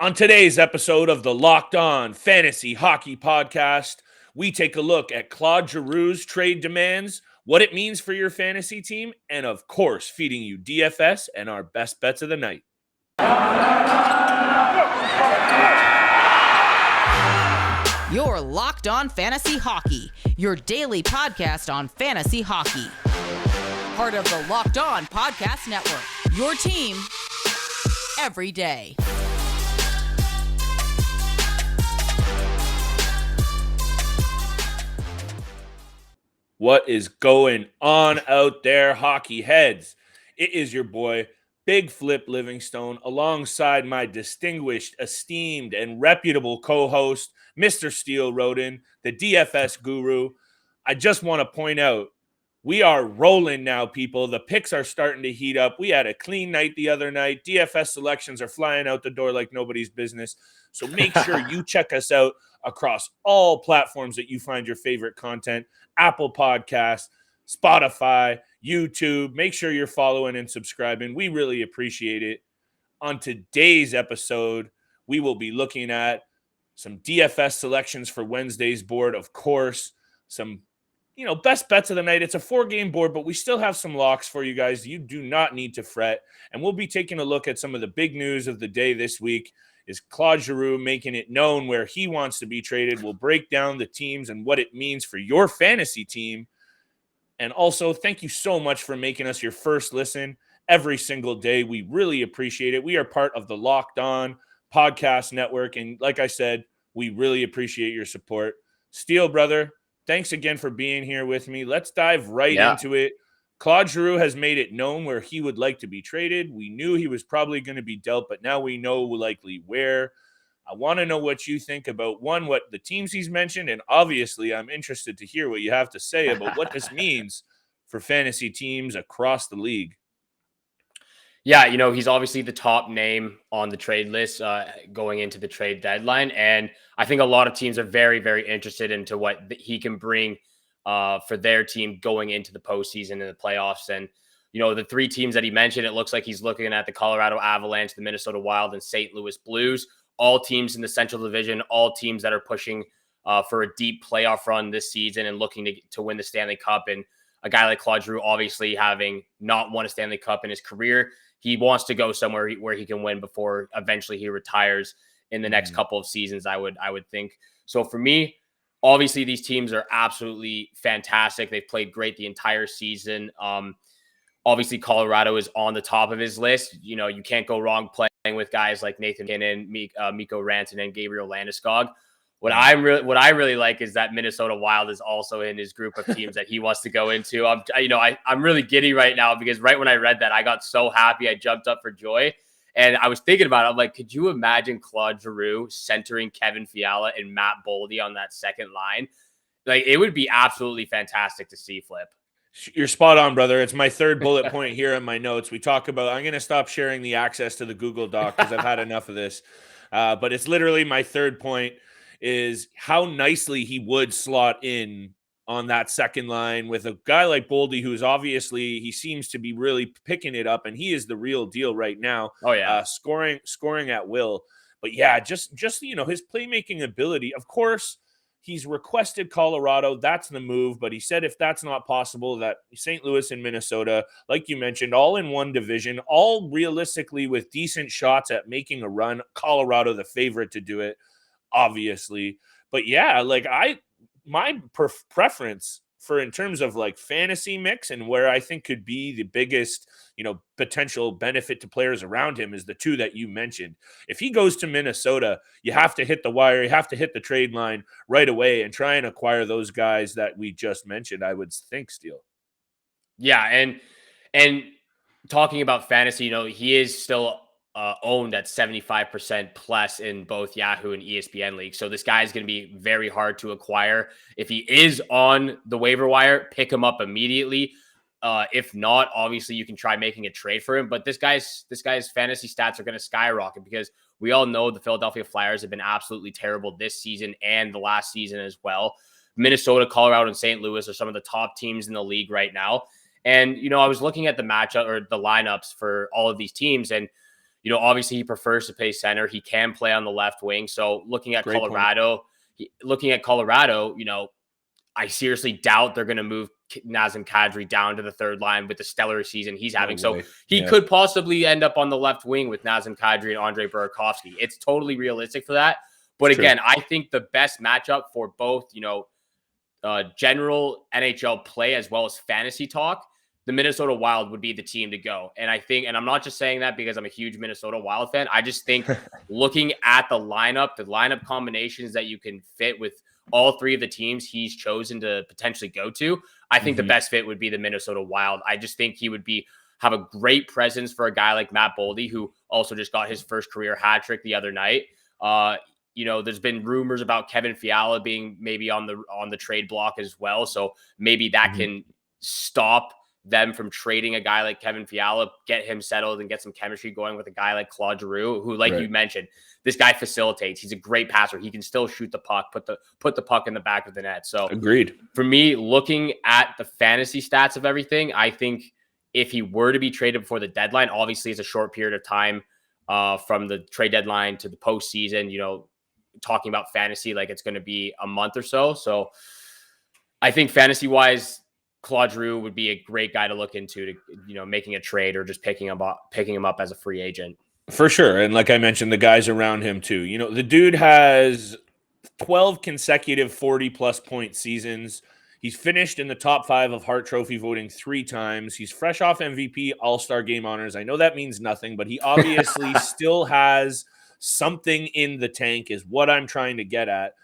On today's episode of the Locked On Fantasy Hockey Podcast, we take a look at Claude Giroux's trade demands, what it means for your fantasy team, and of course, feeding you DFS and our best bets of the night. You're Locked On Fantasy Hockey, your daily podcast on fantasy hockey. Part of the Locked On Podcast Network, your team every day. What is going on out there, hockey heads? It is your boy, Big Flip Livingstone, alongside my distinguished, esteemed, and reputable co-host, Mr. Steele Roden, the DFS guru. I just want to point out, we are rolling now, people. The picks are starting to heat up. We had a clean night the other night. DFS selections are flying out the door like nobody's business. So make sure you check us out across all platforms that you find your favorite content. Apple Podcasts, Spotify, YouTube. Make sure you're following and subscribing. We really appreciate it. On today's episode, we will be looking at some DFS selections for Wednesday's board, of course, some best bets of the night. It's a 4-game board, but we still have some locks for you guys. You do not need to fret. And we'll be taking a look at some of the big news of the day this week. Is Claude Giroux making it known where he wants to be traded? We'll break down the teams and what it means for your fantasy team. And also, thank you so much for making us your first listen every single day. We really appreciate it. We are part of the Locked On Podcast Network. And like I said, we really appreciate your support. Steele, brother, thanks again for being here with me. Let's dive right into it. Claude Giroux has made it known where he would like to be traded. We knew he was probably going to be dealt, but now we know likely where. I want to know what you think about, one, what the teams he's mentioned, and obviously I'm interested to hear what you have to say about what this means for fantasy teams across the league. Yeah, he's obviously the top name on the trade list going into the trade deadline. And I think a lot of teams are very, very interested into what he can bring for their team going into the postseason and the playoffs. And, the three teams that he mentioned, it looks like he's looking at the Colorado Avalanche, the Minnesota Wild, and St. Louis Blues, all teams in the Central Division, all teams that are pushing for a deep playoff run this season and looking to win the Stanley Cup. And a guy like Claude Giroux, obviously having not won a Stanley Cup in his career, he wants to go somewhere where he can win before eventually he retires in the next couple of seasons, I would think. So for me, obviously these teams are absolutely fantastic. They've played great the entire season. Obviously Colorado is on the top of his list. You can't go wrong playing with guys like Nathan MacKinnon, Mikko Rantanen, and Gabriel Landeskog. What I really like is that Minnesota Wild is also in his group of teams that he wants to go into. I'm really giddy right now because right when I read that, I got so happy. I jumped up for joy. And I was thinking about it. I'm like, could you imagine Claude Giroux centering Kevin Fiala and Matt Boldy on that second line? Like, it would be absolutely fantastic to see, Flip. You're spot on, brother. It's my third bullet point here in my notes. We talk about, I'm going to stop sharing the access to the Google Doc because I've had enough of this. But it's literally my third point is how nicely he would slot in on that second line with a guy like Boldy, who's obviously, he seems to be really picking it up, and he is the real deal right now. Oh yeah, scoring at will. But yeah, just his playmaking ability. Of course, he's requested Colorado. That's the move. But he said if that's not possible, that St. Louis and Minnesota, like you mentioned, all in one division, all realistically with decent shots at making a run. Colorado the favorite to do it, obviously. But yeah, my preference for in terms of like fantasy mix and where I think could be the biggest, potential benefit to players around him is the two that you mentioned. If he goes to Minnesota, you have to hit the wire, you have to hit the trade line right away and try and acquire those guys that we just mentioned, I would think, Steele. Yeah, and talking about fantasy, he is still owned at 75% plus in both Yahoo and ESPN leagues. So this guy is going to be very hard to acquire. If he is on the waiver wire, pick him up immediately. If not, obviously you can try making a trade for him. But this guy's fantasy stats are going to skyrocket because we all know the Philadelphia Flyers have been absolutely terrible this season and the last season as well. Minnesota, Colorado, and St. Louis are some of the top teams in the league right now. And, I was looking at the matchup or the lineups for all of these teams, and Obviously he prefers to play center. He can play on the left wing. So looking at Colorado, I seriously doubt they're going to move Nazem Kadri down to the third line with the stellar season he's having. So he could possibly end up on the left wing with Nazem Kadri and Andre Burakovsky. It's totally realistic for that. But again, I think the best matchup for both, general NHL play as well as fantasy talk, the Minnesota Wild would be the team to go. And I think, and I'm not just saying that because I'm a huge Minnesota Wild fan. I just think looking at the lineup combinations that you can fit with all three of the teams he's chosen to potentially go to, I think the best fit would be the Minnesota Wild. I just think he would have a great presence for a guy like Matt Boldy, who also just got his first career hat trick the other night. There's been rumors about Kevin Fiala being maybe on the trade block as well. So maybe that can stop them from trading a guy like Kevin Fiala, get him settled and get some chemistry going with a guy like Claude Giroux, who, like you mentioned, this guy facilitates. He's a great passer. He can still shoot the puck, put the puck in the back of the net. So agreed. For me, looking at the fantasy stats of everything, I think if he were to be traded before the deadline, obviously it's a short period of time from the trade deadline to the postseason, talking about fantasy, like it's going to be a month or so. So I think fantasy wise, Claude Giroux would be a great guy to look into to, making a trade or just picking him up as a free agent. For sure. And like I mentioned, the guys around him too. The dude has 12 consecutive 40-plus point seasons. He's finished in the top 5 of Hart Trophy voting 3 times. He's fresh off MVP All-Star Game honors. I know that means nothing, but he obviously still has something in the tank is what I'm trying to get at.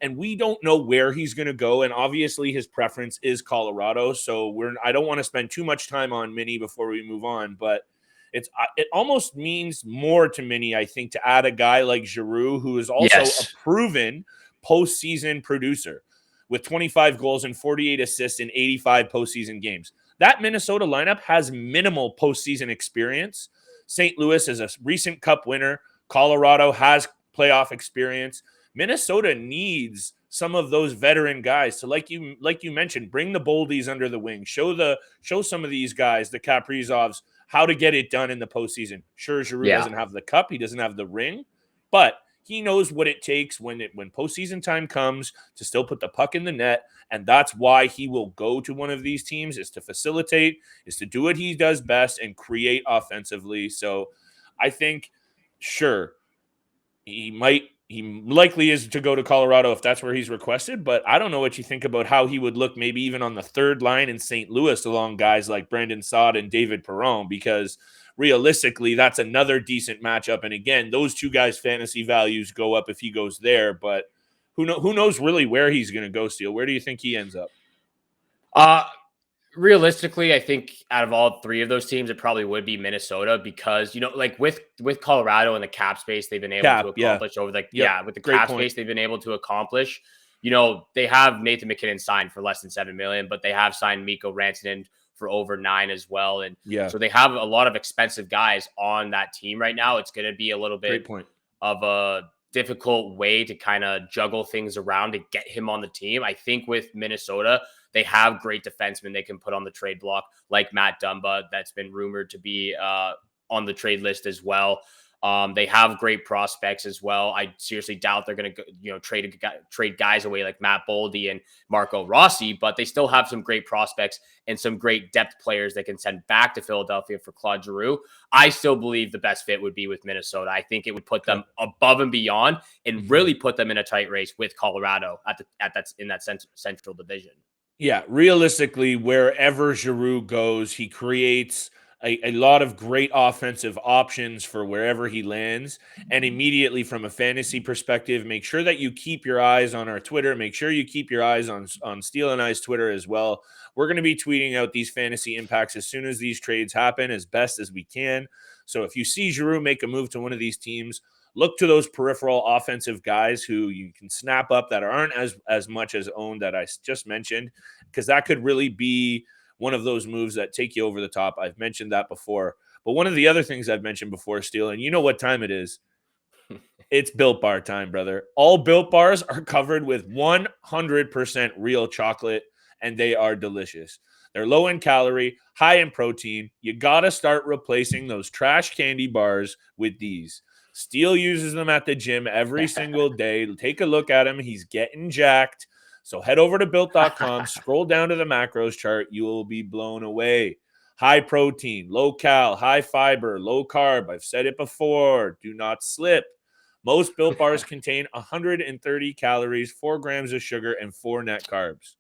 And we don't know where he's going to go. And obviously his preference is Colorado. So I don't want to spend too much time on Minnie before we move on, but it almost means more to Minnie, I think, to add a guy like Giroux, who is also a proven postseason producer with 25 goals and 48 assists in 85 postseason games. That Minnesota lineup has minimal postseason experience. St. Louis is a recent Cup winner. Colorado has playoff experience. Minnesota needs some of those veteran guys to, like you mentioned, bring the Boldies under the wing, show some of these guys, the Kaprizovs, how to get it done in the postseason. Sure, Giroux doesn't have the cup, he doesn't have the ring, but he knows what it takes when postseason time comes to still put the puck in the net, and that's why he will go to one of these teams, is to facilitate, is to do what he does best and create offensively. So I think, sure, he likely is to go to Colorado if that's where he's requested, but I don't know what you think about how he would look maybe even on the third line in St. Louis along guys like Brandon Saad and David Perron, because realistically, that's another decent matchup. And again, those two guys' fantasy values go up if he goes there, but who knows really where he's going to go, Steele? Where do you think he ends up? Realistically, I think out of all 3 of those teams, it probably would be Minnesota because, like with Colorado and the cap space they've been able to accomplish with the cap space they've been able to accomplish, they have Nathan McKinnon signed for less than $7 million, but they have signed Mikko Rantanen for over $9 million as well. And so they have a lot of expensive guys on that team right now. It's going to be a little bit of a difficult way to kind of juggle things around to get him on the team. I think with Minnesota, they have great defensemen they can put on the trade block, like Matt Dumba, that's been rumored to be on the trade list as well. They have great prospects as well. I seriously doubt they're going to, trade guys away like Matt Boldy and Marco Rossi, but they still have some great prospects and some great depth players they can send back to Philadelphia for Claude Giroux. I still believe the best fit would be with Minnesota. I think it would put them above and beyond and really put them in a tight race with Colorado in that central division. Yeah, realistically, wherever Giroux goes, he creates a lot of great offensive options for wherever he lands. And immediately from a fantasy perspective, make sure that you keep your eyes on our Twitter. Make sure you keep your eyes on Steele and I's Twitter as well. We're going to be tweeting out these fantasy impacts as soon as these trades happen, as best as we can. So if you see Giroux make a move to one of these teams, look to those peripheral offensive guys who you can snap up that aren't as much as owned that I just mentioned, because that could really be one of those moves that take you over the top. I've mentioned that before. But one of the other things I've mentioned before, Steele, and you know what time it is. It's Built Bar time, brother. All Built Bars are covered with 100% real chocolate, and they are delicious. They're low in calorie, high in protein. You got to start replacing those trash candy bars with these. Steele uses them at the gym every single day. Take a look at him. He's getting jacked. So head over to built.com, scroll down to the macros chart. You will be blown away. High protein, low cal, high fiber, low carb. I've said it before. Do not slip. Most Built Bars contain 130 calories, 4 grams of sugar, and 4 net carbs.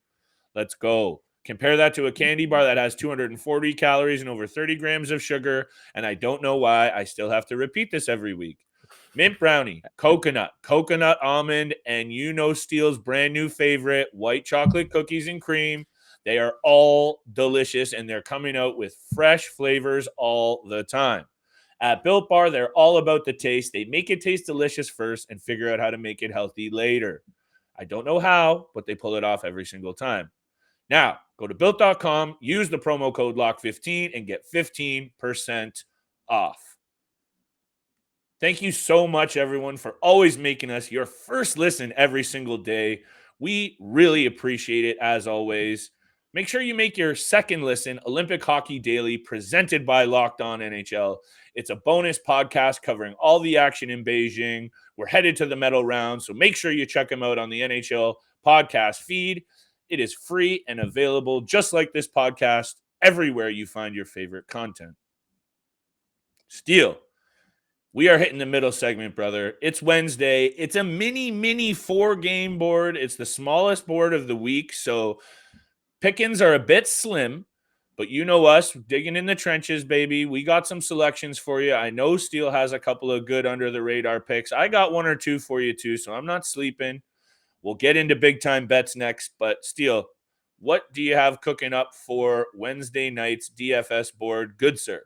Let's go. Compare that to a candy bar that has 240 calories and over 30 grams of sugar, and I don't know why I still have to repeat this every week. Mint brownie, coconut almond, and Steele's brand new favorite, white chocolate cookies and cream. They are all delicious, and they're coming out with fresh flavors all the time. At Built Bar, they're all about the taste. They make it taste delicious first and figure out how to make it healthy later. I don't know how, but they pull it off every single time. Now, go to Built.com, use the promo code LOCK15, and get 15% off. Thank you so much, everyone, for always making us your first listen every single day. We really appreciate it, as always. Make sure you make your second listen Olympic Hockey Daily, presented by Locked On NHL. It's a bonus podcast covering all the action in Beijing. We're headed to the medal round, so make sure you check them out on the NHL podcast feed. It is free and available, just like this podcast, everywhere you find your favorite content. Steele, we are hitting the middle segment, brother. It's Wednesday. It's a mini 4-game board. It's the smallest board of the week, so pickings are a bit slim, but you know us, digging in the trenches, baby. We got some selections for you. I know Steele has a couple of good under-the-radar picks. I got one or two for you, too, so I'm not sleeping. We'll get into big-time bets next, but Steele, what do you have cooking up for Wednesday night's DFS board? Good, sir.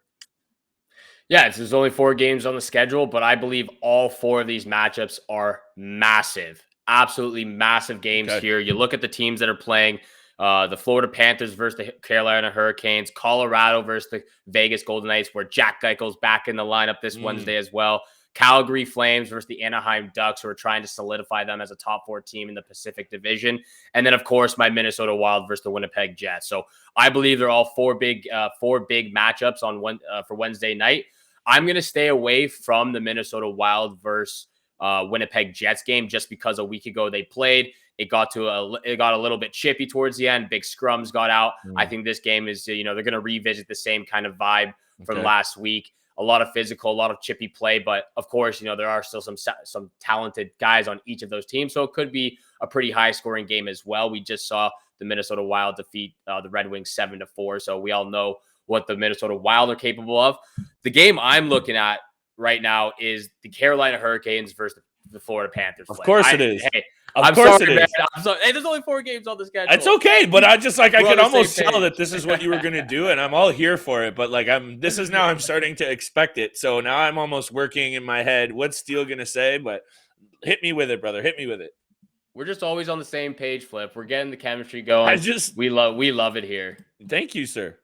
Yeah, there's only 4 games on the schedule, but I believe all 4 of these matchups are massive, absolutely massive games here. You look at the teams that are playing. The Florida Panthers versus the Carolina Hurricanes, Colorado versus the Vegas Golden Knights, where Jack Eichel's back in the lineup this Wednesday as well. Calgary Flames versus the Anaheim Ducks, who are trying to solidify them as a top 4 team in the Pacific Division. And then, of course, my Minnesota Wild versus the Winnipeg Jets. So I believe they're all 4 big matchups on for Wednesday night. I'm going to stay away from the Minnesota Wild versus Winnipeg Jets game just because a week ago they played. It got a little bit chippy towards the end. Big scrums got out. I think this game is, they're going to revisit the same kind of vibe from last week. A lot of physical, a lot of chippy play, but of course, there are still some talented guys on each of those teams. So it could be a pretty high scoring game as well. We just saw the Minnesota Wild defeat the Red Wings 7-4. So we all know what the Minnesota Wild are capable of. The game I'm looking at right now is the Carolina Hurricanes versus the Florida Panthers. Of course it is. Hey, of course sorry, it man. is. I'm sorry. Hey, there's only 4 games on the schedule. It's okay, but I just I could almost tell that this is what you were going to do, and I'm all here for it. But I'm starting to expect it. So now I'm almost working in my head. What's Steele going to say? But hit me with it, brother. Hit me with it. We're just always on the same page, Flip. We're getting the chemistry going. We love it here. Thank you, sir.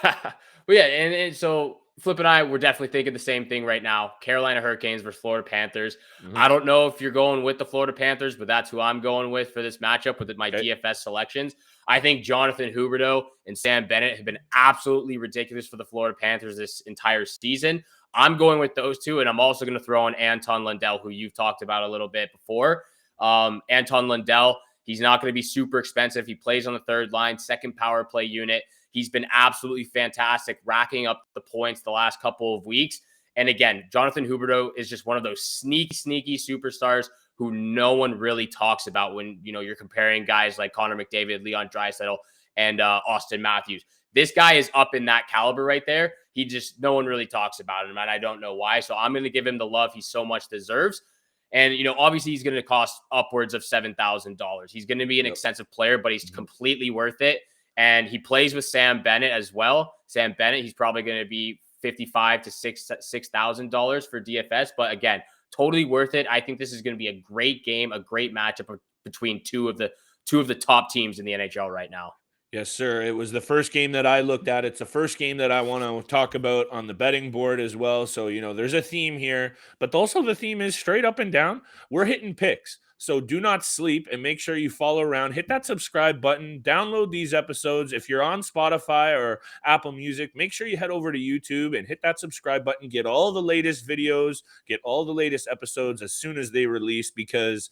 But yeah, and so Flip and I, we're definitely thinking the same thing right now. Carolina Hurricanes versus Florida Panthers. I don't know if you're going with the Florida Panthers, but that's who I'm going with for this matchup with my DFS selections. I think Jonathan Huberdeau and Sam Bennett have been absolutely ridiculous for the Florida Panthers this entire season. I'm going with those two, and I'm also going to throw in Anton Lundell, who you've talked about a little bit before. Anton Lundell, he's not going to be super expensive. He plays on the third line, second power play unit. He's been absolutely fantastic, racking up the points the last couple of weeks. And again, Jonathan Huberdeau is just one of those sneaky superstars who no one really talks about when, you're comparing guys like Connor McDavid, Leon Draisaitl, and Austin Matthews. This guy is up in that caliber right there. No one really talks about him, and I don't know why. So I'm going to give him the love he so much deserves. And, obviously he's going to cost upwards of $7,000. He's going to be an expensive player, but he's completely worth it. And he plays with Sam Bennett as well. Sam Bennett, he's probably going to be $5,500 to $6,000 for DFS. But again, totally worth it. I think this is going to be a great game, a great matchup between two of the top teams in the NHL right now. Yes, sir. It was the first game that I looked at. It's the first game that I want to talk about on the betting board as well. So, there's a theme here, but also the theme is straight up and down. We're hitting picks. So do not sleep and make sure you follow around. Hit that subscribe button. Download these episodes. If you're on Spotify or Apple Music, make sure you head over to YouTube and hit that subscribe button. Get all the latest videos, get all the latest episodes as soon as they release, because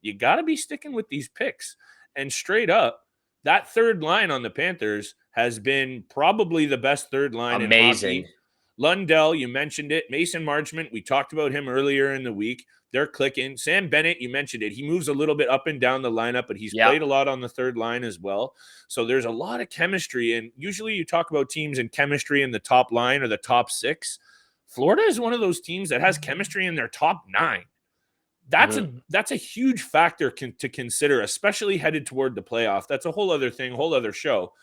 you got to be sticking with these picks. And straight up, that third line on the Panthers has been probably the best third line in Amazing. hockey. Lundell, you mentioned it. Mason Marchment, we talked about him earlier in the week. They're clicking. Sam Bennett, you mentioned it. He moves a little bit up and down the lineup, but he's played a lot on the third line as well. So there's a lot of chemistry. And usually you talk about teams in chemistry in the top line or the top 6. Florida is one of those teams that has chemistry in their top 9. That's a huge factor to consider, especially headed toward the playoff. That's a whole other thing, whole other show.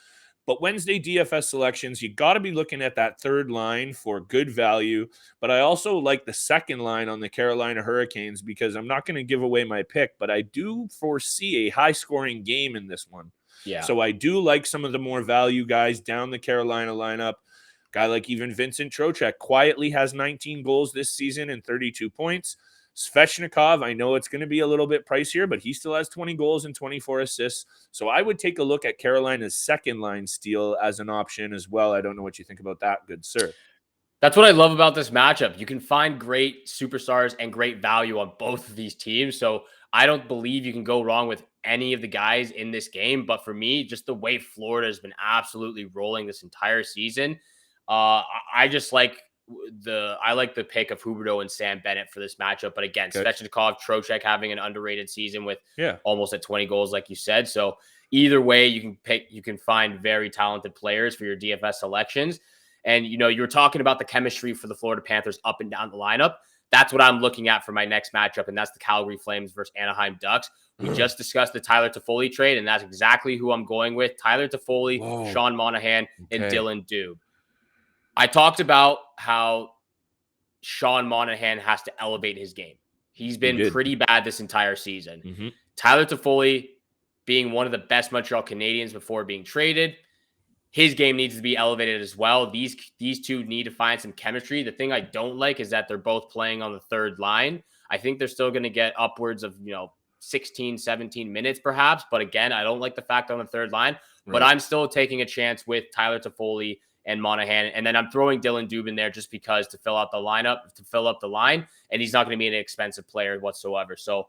But Wednesday DFS selections, you got to be looking at that third line for good value. But I also like the second line on the Carolina Hurricanes, because I'm not going to give away my pick, but I do foresee a high-scoring game in this one. Yeah. So I do like some of the more value guys down the Carolina lineup. Guy like even Vincent Trocheck quietly has 19 goals this season and 32 points. Svechnikov, I know it's going to be a little bit pricier, but he still has 20 goals and 24 assists. So I would take a look at Carolina's second line Steele as an option as well. I don't know what you think about that, good sir. That's what I love about this matchup. You can find great superstars and great value on both of these teams. So I don't believe you can go wrong with any of the guys in this game. But for me, just the way Florida has been absolutely rolling this entire season, I just like the pick of Huberdeau and Sam Bennett for this matchup. But again, Svechnikov, Trocheck having an underrated season with almost at 20 goals, like you said. So either way, you can find very talented players for your DFS selections. And, you were talking about the chemistry for the Florida Panthers up and down the lineup. That's what I'm looking at for my next matchup, and that's the Calgary Flames versus Anaheim Ducks. We just discussed the Tyler Toffoli trade, and that's exactly who I'm going with. Tyler Toffoli, Sean Monahan, and Dylan Dube. I talked about how Sean Monahan has to elevate his game. He's been pretty bad this entire season. Tyler Toffoli being one of the best Montreal Canadiens before being traded, his game needs to be elevated as well. These two need to find some chemistry. The thing I don't like is that they're both playing on the third line. I think they're still going to get upwards of 16, 17 minutes perhaps. But again, I don't like the fact on the third line. Right. But I'm still taking a chance with Tyler Toffoli and Monahan. And then I'm throwing Dylan Dube in there just because to fill out the lineup, to fill up the line. And he's not going to be an expensive player whatsoever. So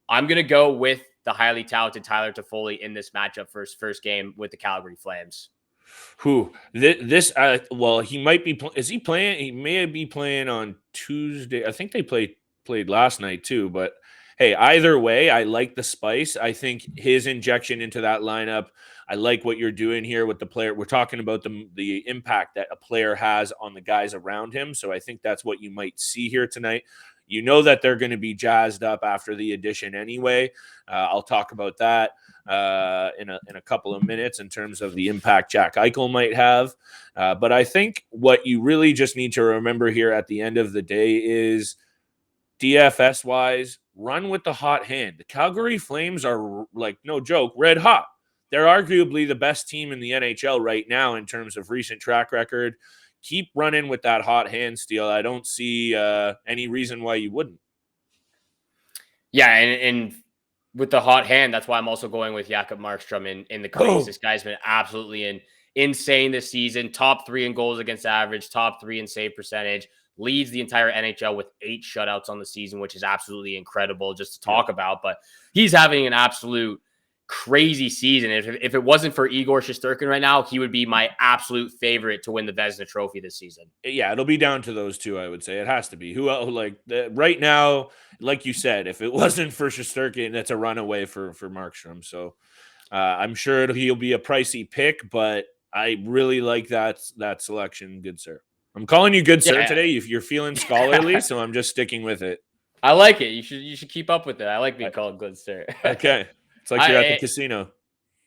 I'm going to go with the highly talented Tyler Toffoli in this matchup for his first game with the Calgary Flames. Well, he might be. Is he playing? He may be playing on Tuesday. I think they played last night too. But hey, either way, I like the spice. I think his injection into that lineup. I like what you're doing here with the player. We're talking about the impact that a player has on the guys around him. So I think that's what you might see here tonight. You know that they're going to be jazzed up after the addition anyway. I'll talk about that in a couple of minutes in terms of the impact Jack Eichel might have. But I think what you really just need to remember here at the end of the day is DFS-wise, run with the hot hand. The Calgary Flames are, like, no joke, red hot. They're arguably the best team in the NHL right now in terms of recent track record. Keep running with that hot hand, Steele. I don't see any reason why you wouldn't. Yeah, and with the hot hand, that's why I'm also going with Jakob Markstrom in the crease. This guy's been absolutely insane this season. Top 3 in goals against average, top 3 in save percentage, leads the entire NHL with 8 shutouts on the season, which is absolutely incredible just to talk about. But he's having an absolute crazy season. If it wasn't for Igor Shesterkin right now, he would be my absolute favorite to win the Vezina Trophy this season. Yeah, it'll be down to those two, I would say. It has to be. Right now, like you said, if it wasn't for Shesterkin, that's a runaway for Markstrom. So I'm sure he'll be a pricey pick, but I really like that selection, good sir. I'm calling you good sir today. If you're feeling scholarly, so I'm just sticking with it. I like it. You should keep up with it. I like being called good sir. Okay. It's like you're at the casino.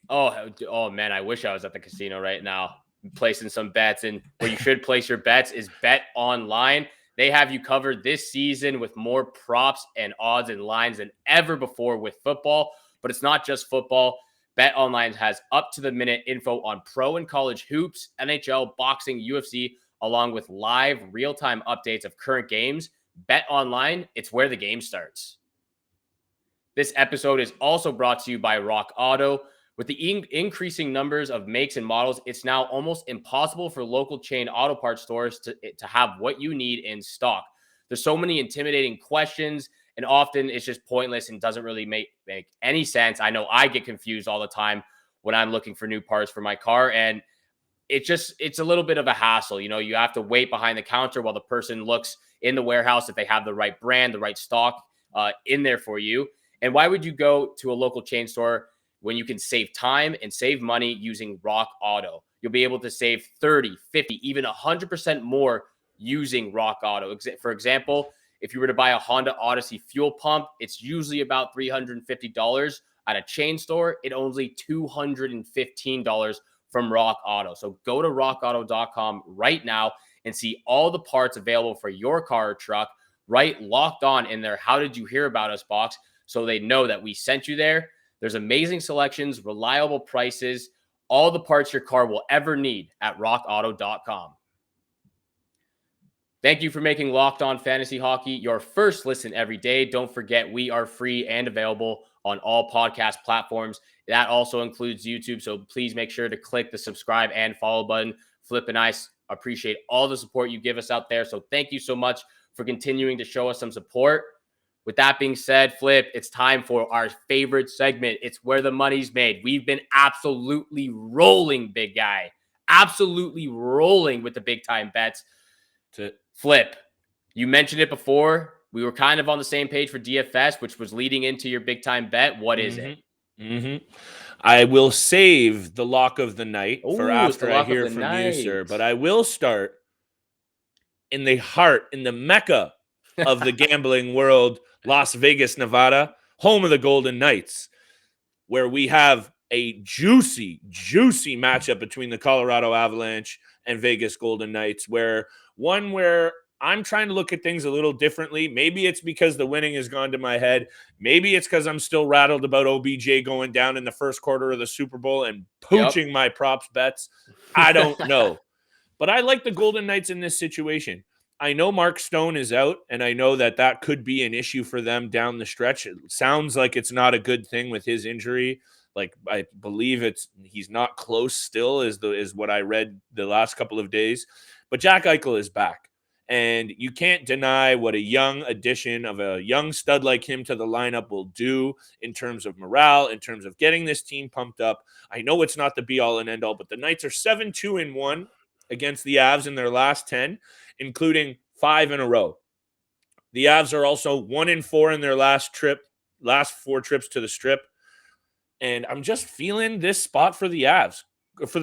Oh man, I wish I was at the casino right now placing some bets. And where you should place your bets is BetOnline. They have you covered this season with more props and odds and lines than ever before with football. But it's not just football. BetOnline has up-to-the-minute info on pro and college hoops, NHL, boxing, UFC, along with live real-time updates of current games. BetOnline, it's where the game starts. This episode is also brought to you by Rock Auto. With the increasing numbers of makes and models, it's now almost impossible for local chain auto parts stores to have what you need in stock. There's so many intimidating questions, and often it's just pointless and doesn't really make any sense. I know I get confused all the time when I'm looking for new parts for my car, and it's a little bit of a hassle. You have to wait behind the counter while the person looks in the warehouse if they have the right brand, the right stock in there for you. And why would you go to a local chain store when you can save time and save money using Rock Auto? You'll be able to save 30, 50, even 100% more using Rock Auto. For example, if you were to buy a Honda Odyssey fuel pump, it's usually about $350. At a chain store, it's only $215 from Rock Auto. So go to rockauto.com right now and see all the parts available for your car or truck. Right, Locked On in there. How did you hear about us box? So they know that we sent you there. There's amazing selections, reliable prices, all the parts your car will ever need at rockauto.com. Thank you for making Locked On Fantasy Hockey your first listen every day. Don't forget, we are free and available on all podcast platforms. That also includes YouTube, so please make sure to click the subscribe and follow button. Flip and I appreciate all the support you give us out there, so thank you so much for continuing to show us some support. With that being said, Flip, it's time for our favorite segment. It's where the money's made. We've been absolutely rolling, big guy. Absolutely rolling with the big-time bets. To Flip, you mentioned it before. We were kind of on the same page for DFS, which was leading into your big-time bet. What is it? I will save the lock of the night for after I hear from you, sir. But I will start in the heart, in the mecca of the gambling world, Las Vegas, Nevada, home of the Golden Knights, where we have a juicy matchup between the Colorado Avalanche and Vegas Golden Knights, where I'm trying to look at things a little differently. Maybe it's because the winning has gone to my head. Maybe it's because I'm still rattled about OBJ going down in the first quarter of the Super Bowl and pooching my props bets. I don't know. But I like the Golden Knights in this situation. I know Mark Stone is out, and I know that could be an issue for them down the stretch. It sounds like it's not a good thing with his injury. Like, I believe he's not close still, is what I read the last couple of days. But Jack Eichel is back, and you can't deny what a young addition of a young stud like him to the lineup will do in terms of morale, in terms of getting this team pumped up. I know it's not the be-all and end-all, but the Knights are 7-2-1 against the Avs in their last 10, including 5 in a row. The Avs are also 1-4 in their last 4 trips to the Strip. And I'm just feeling this spot for the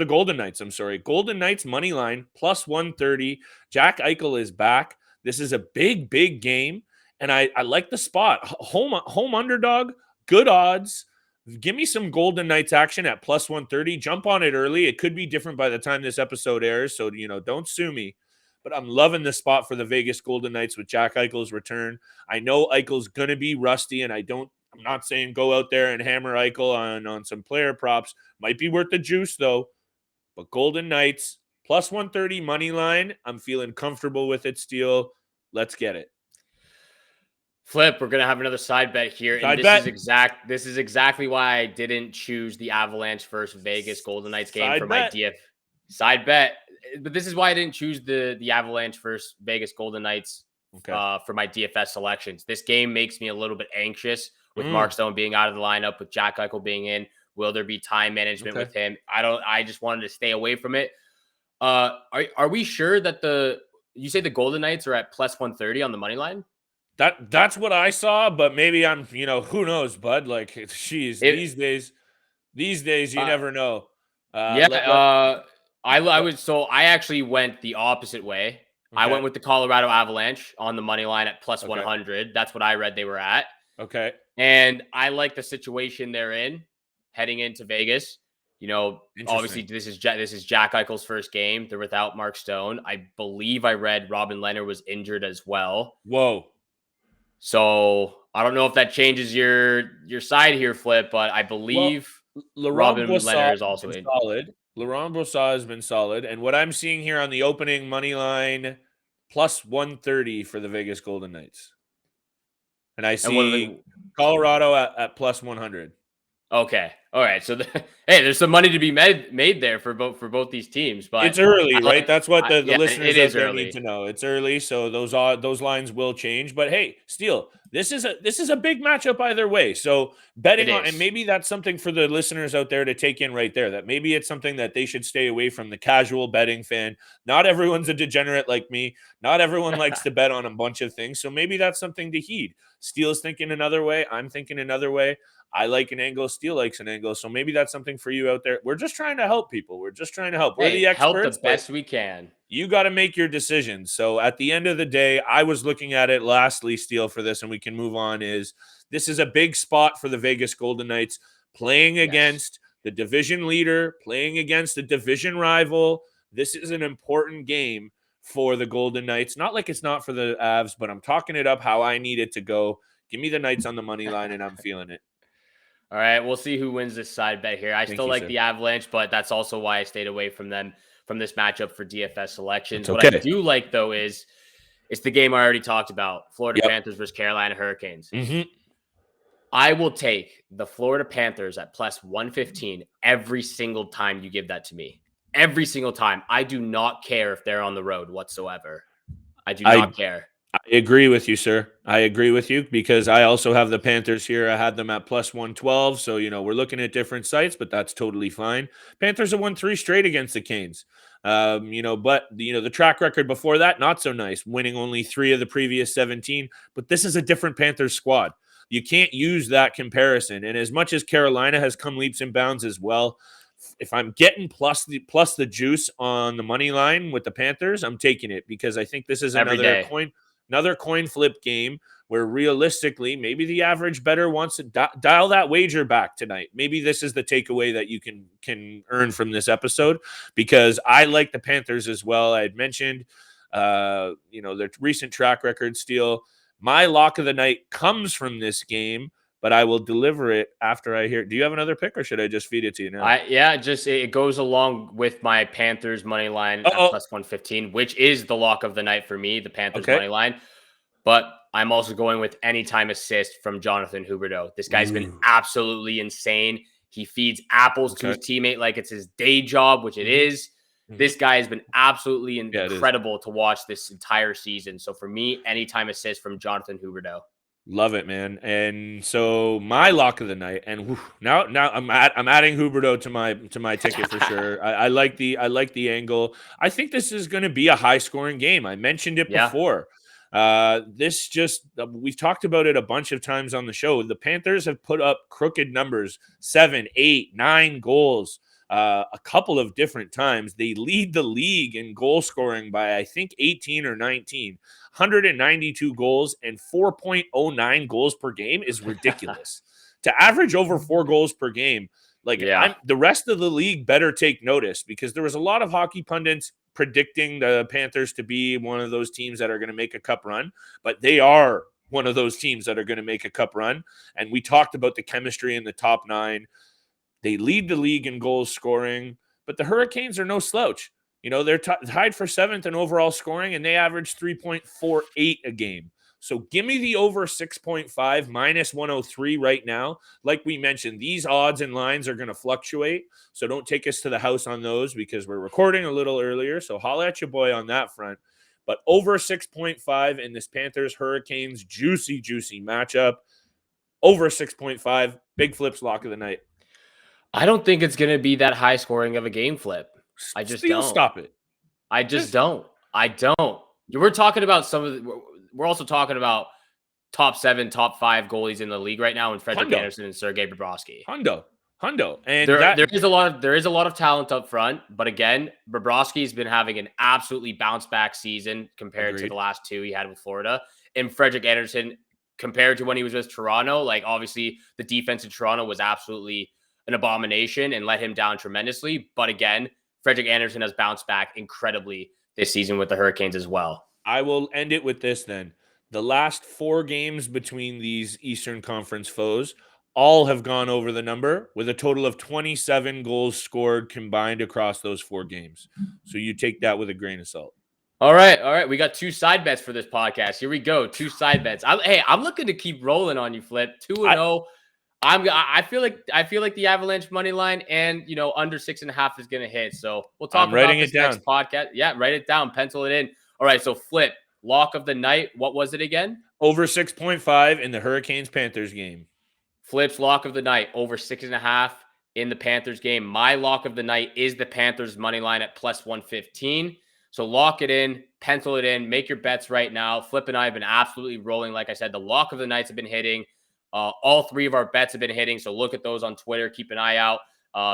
Golden Knights, I'm sorry. Golden Knights money line, plus 130. Jack Eichel is back. This is a big game. And I like the spot. Home underdog, good odds. Give me some Golden Knights action at plus 130. Jump on it early. It could be different by the time this episode airs, so, don't sue me. But I'm loving the spot for the Vegas Golden Knights with Jack Eichel's return. I know Eichel's going to be rusty, and I'm not saying go out there and hammer Eichel on some player props. Might be worth the juice, though. But Golden Knights, plus 130 money line. I'm feeling comfortable with it, Steele. Let's get it. Flip, we're going to have another side bet here. This is exactly why I didn't choose the Avalanche versus Vegas Golden Knights game my DF side bet. But this is why I didn't choose the Avalanche versus Vegas Golden Knights for my DFS selections. This game makes me a little bit anxious with Mark Stone being out of the lineup, with Jack Eichel being in. Will there be time management with him? I just wanted to stay away from it. Are we sure that you say the Golden Knights are at plus 130 on the money line? That's what I saw, but maybe I'm, who knows, bud? Like, these days you never know. I actually went the opposite way. Okay. I went with the Colorado Avalanche on the money line at plus 100. That's what I read they were at. Okay. And I like the situation they're in heading into Vegas. Obviously this is Jack Eichel's first game. They're without Mark Stone. I believe I read Robin Lehner was injured as well. Whoa. So I don't know if that changes your side here, Flip, but I believe Robin Lehner is also solid. Laurent Brossoit has been solid. And what I'm seeing here on the opening money line, plus 130 for the Vegas Golden Knights. And I see Colorado at plus 100. Okay. All right. So, hey, there's some money to be made there for both these teams. But It's early, I right? like, That's what the yeah, listeners it out is there need early. to know. It's early, so those lines will change. But hey, Steele, this is a big matchup either way. So It betting on, and is. maybe that's something for the listeners out there to take in right there. That maybe it's something that they should stay away from, the casual betting fan. Not everyone's a degenerate like me. Not everyone likes to bet on a bunch of things. So maybe that's something to heed. Steele's thinking another way. I'm thinking another way. I like an angle. Steele likes an angle. So maybe that's something for you out there. We're just trying to help people. We're just trying to help. We're Hey, the help the experts, but best we can. you got to make your decisions. So at the end of the day, I was looking at it lastly, Steele, for this, and we can move on, is this is a big spot for the Vegas Golden Knights playing Yes. against the division leader, playing against a division rival. This is an important game for the Golden Knights. Not like it's not for the Avs, but I'm talking it up how I need it to go. Give me the Knights on the money line, and I'm feeling it. All right, we'll see who wins this side bet here. I Thank still you, like sir. the Avalanche, but that's also why I stayed away from them from this matchup for DFS selections. It's What I okay. do like, though, is it's the game I already talked about, Florida Yep. Panthers versus Carolina Hurricanes. Mm-hmm. I will take the Florida Panthers at plus 115 every single time you give that to me. Every single time. I do not care if they're on the road whatsoever. I do not care. I agree with you, sir. I agree with you because I also have the Panthers here. I had them at plus 112. So, we're looking at different sites, but that's totally fine. Panthers have won 3 straight against the Canes. But the track record before that, not so nice, winning only 3 of the previous 17. But this is a different Panthers squad. You can't use that comparison. And as much as Carolina has come leaps and bounds as well, if I'm getting plus the juice on the money line with the Panthers, I'm taking it because I think this is Every day. another coin flip game where realistically, maybe the average bettor wants to dial that wager back tonight. Maybe this is the takeaway that you can earn from this episode, because I like the Panthers as well. I had mentioned, their recent track record. Steele, my lock of the night comes from this game, but I will deliver it after I hear. Do you have another pick, or should I just feed it to you now? It goes along with my Panthers money line at plus 115, which is the lock of the night for me, the Panthers money line. But I'm also going with anytime assist from Jonathan Huberdeau. This guy's been absolutely insane. He feeds apples to his teammate like it's his day job, which it is. This guy has been absolutely incredible to watch this entire season. So for me, anytime assist from Jonathan Huberdeau. Love it, man. And so my lock of the night, and now I'm adding Huberdeau to my ticket for sure. I like the angle. I think this is going to be a high scoring game. I mentioned it before. We've talked about it a bunch of times on the show. The Panthers have put up crooked numbers, 7, 8, 9 goals. A couple of different times. They lead the league in goal scoring by, I think, 18 or 19. 192 goals and 4.09 goals per game is ridiculous. To average over 4 goals per game, the rest of the league better take notice, because there was a lot of hockey pundits predicting the Panthers to be one of those teams that are going to make a cup run, but they are one of those teams that are going to make a cup run. And we talked about the chemistry in the top 9. They lead the league in goals scoring, but the Hurricanes are no slouch. They're tied for 7th in overall scoring, and they average 3.48 a game. So give me the over 6.5 minus 103 right now. Like we mentioned, these odds and lines are going to fluctuate. So don't take us to the house on those, because we're recording a little earlier. So holla at your boy on that front. But over 6.5 in this Panthers Hurricanes juicy matchup. Over 6.5, big flips lock of the night. I don't think it's going to be that high scoring of a game flip. I just don't. Stop it. I just don't. I don't. We're talking about we're also talking about top 7, top 5 goalies in the league right now, in Frederik Andersen and Sergei Bobrovsky. Hundo. And there is a lot of talent up front, but again, Bobrovsky's been having an absolutely bounce back season compared to the last 2 he had with Florida. And Frederik Andersen, compared to when he was with Toronto, obviously the defense in Toronto was absolutely an abomination and let him down tremendously. But again, Frederik Andersen has bounced back incredibly this season with the Hurricanes as well. I will end it with this then. The last 4 games between these Eastern Conference foes all have gone over the number, with a total of 27 goals scored combined across those 4 games. So you take that with a grain of salt. All right. We got 2 side bets for this podcast. Here we go. 2 side bets. I'm looking to keep rolling on you, Flip. 2-0. I feel like the Avalanche money line and under 6.5 is gonna hit. So we'll talk I'm about writing this it down. next podcast. Yeah, write it down, pencil it in. All right. So Flip, lock of the night. What was it again? Over 6.5 in the Hurricanes-Panthers game. Flip's lock of the night, over 6.5 in the Panthers game. My lock of the night is the Panthers money line at plus 115. So lock it in, pencil it in, make your bets right now. Flip and I have been absolutely rolling. Like I said, the lock of the nights have been hitting. All 3 of our bets have been hitting. So look at those on Twitter. Keep an eye out.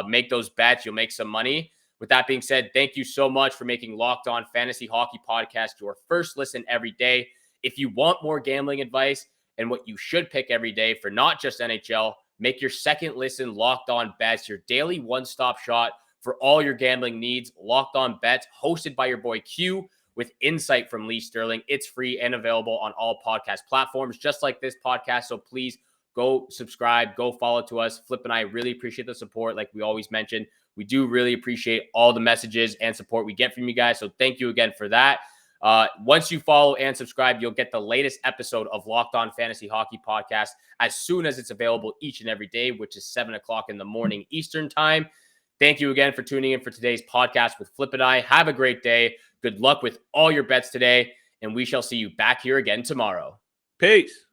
Make those bets. You'll make some money. With that being said, thank you so much for making Locked On Fantasy Hockey Podcast your first listen every day. If you want more gambling advice and what you should pick every day for not just NHL, make your second listen Locked On Bets, your daily one-stop shop for all your gambling needs. Locked On Bets, hosted by your boy Q, with insight from Lee Sterling. It's free and available on all podcast platforms, just like this podcast. So please go subscribe, go follow to us. Flip and I really appreciate the support. Like we always mentioned, we do really appreciate all the messages and support we get from you guys. So thank you again for that. Once you follow and subscribe, you'll get the latest episode of Locked On Fantasy Hockey Podcast as soon as it's available each and every day, which is 7 o'clock in the morning Eastern time. Thank you again for tuning in for today's podcast with Flip and I. Have a great day. Good luck with all your bets today, and we shall see you back here again tomorrow. Peace.